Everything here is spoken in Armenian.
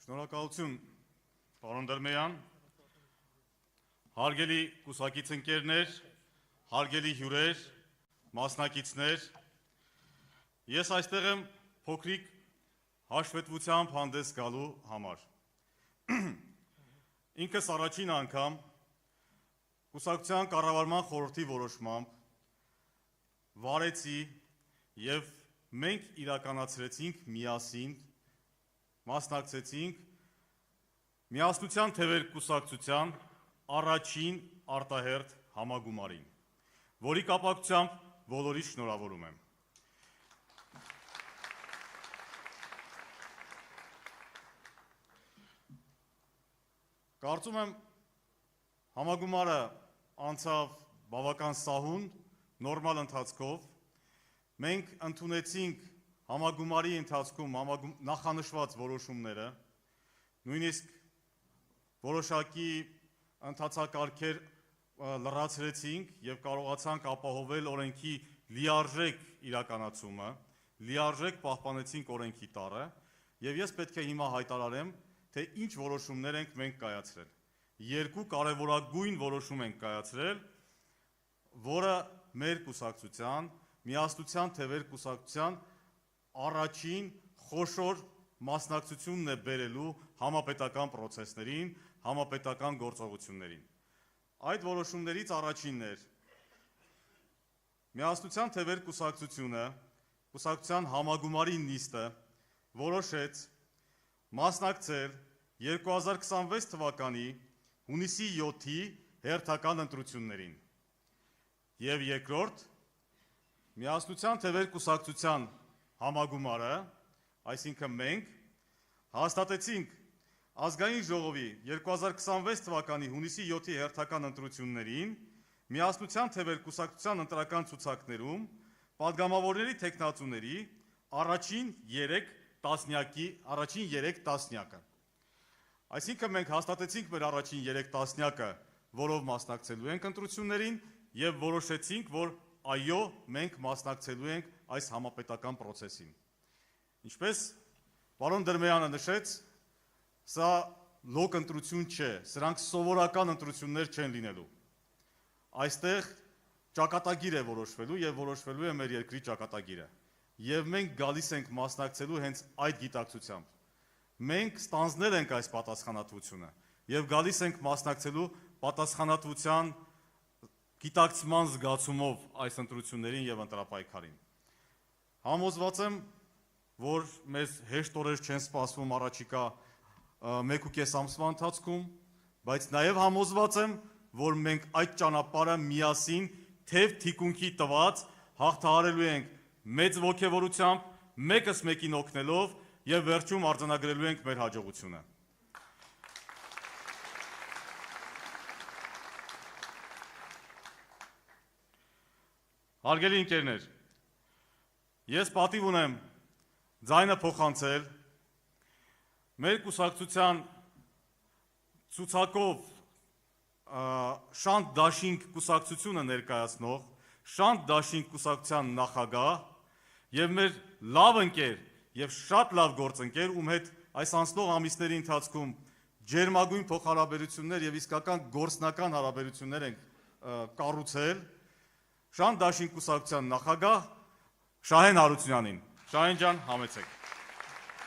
Շնորհակալություն, պարոն Դրմեյան, հարգելի կուսակից ընկերներ, հարգելի հյուրեր, մասնակիցներ, ես այստեղ եմ փոքրիկ հաշվետվությամբ հանդես գալու համար։ Ինքս առաջին անգամ կուսակցության կառավարման խորհրդի որոշմամբ վարեցի և մենք իրականացրեցինք միասին, մասնակցեցինք Միասնության թևեր կուսակցության առաջին արտահերթ համագումարին, որի կապակցությամբ բոլորիս շնորհավորում եմ։ Կարծում եմ համագումարը անցավ բավական սահուն, նորմալ ընթացքով, մենք ընդունեցինք համագումարի ընթացքում նախանշված որոշումները, նույնիսկ որոշակի ընթացակարգեր լրացրեցինք և կարողացանք ապահովել օրենքի լիարժեք իրականացումը, լիարժեք պահպանեցինք օրենքի տառը, և ես պետք է հիմա հայտարարեմ, թե ինչ որոշումներ ենք մենք կայացրել։ Երկու կարևորագույն որոշում ենք կայացրել, որը մեր կուսակցության, Միասնության թևեր կուսակցության առաջին խոշոր մասնակցությունն է բերելու համապետական պրոցեսներին, համապետական գործողություններին։ Այդ որոշումներից առաջինն էր Միասնության թևեր կուսակցությունը, կուսակցության համագումարի նիստը որոշեց մասնակցել 2026 թվականի հունիսի 7-ի հերթական ընտրություններին։ Եվ երկրորդ, Միասնության թևեր կուսակցության համագումարը, այսինքն մենք, հաստատեցինք Ազգային ժողովի 2026 թվականի հունիսի 7-ի հերթական ընտրություններին Միասնության թևեր կուսակցության ընտրական ցուցակներում պատգամավորների թեկնածուների առաջին 3 տասնյակը։ Այսինքն մենք հաստատեցինք մեր առաջին 3 տասնյակը, որով մասնակցելու ենք ընտրություններին և որոշեցինք, որ այո, մենք մասնակցելու ենք այս համապետական պրոցեսին։ Ինչպես պարոն Դրմեյանը նշեց, սա լոկ ընտրություն չէ, սրանք սովորական ընտրություններ չեն լինելու։ Այստեղ ճակատագիր է որոշվելու և որոշվելու է մեր երկրի ճակատագիրը։ Եվ մենք գալիս ենք մասնակցելու հենց այդ գիտակցությամբ։ Մենք ստանձնել ենք այս պատասխանատվությունը և գալիս ենք մասնակցելու պատասխանատվության գիտակցման զգացումով այս ընտրություններին և ընտրապայքարին։ Համոզված եմ, որ մեզ հեշտ օրեր չեն սպասվում առաջիկա 1.5 ամսվա ընթացքում, բայց նաև համոզված եմ, որ մենք այդ ճանապարհը միասին թև թիկունքի տված հաղթահարելու ենք մեծ ոգևորությամբ, մեկս մեկին օգնելով և վերջում արձանագրելու ենք մեր հաջողությունը։ Հարգելի ընկերներ, ես պատիվ ունեմ ձայնը փոխանցել մեր կուսակցության ցուցակով Շանթ Դաշինք կուսակցությունը ներկայացնող Շանթ Դաշինք կուսակցության նախագահ և մեր լավ ընկեր և շատ լավ գործընկեր, ում հետ այս անցնող ամիսների ընթացքում ջերմագույն փոխհարաբերություններ և իսկական գործնական հարաբերություններ ենք կառուցել, Շանթ Դաշինք կուսակցության նախագահ Շահեն Հարությունյանին։ Շահեն ջան, համեցեք։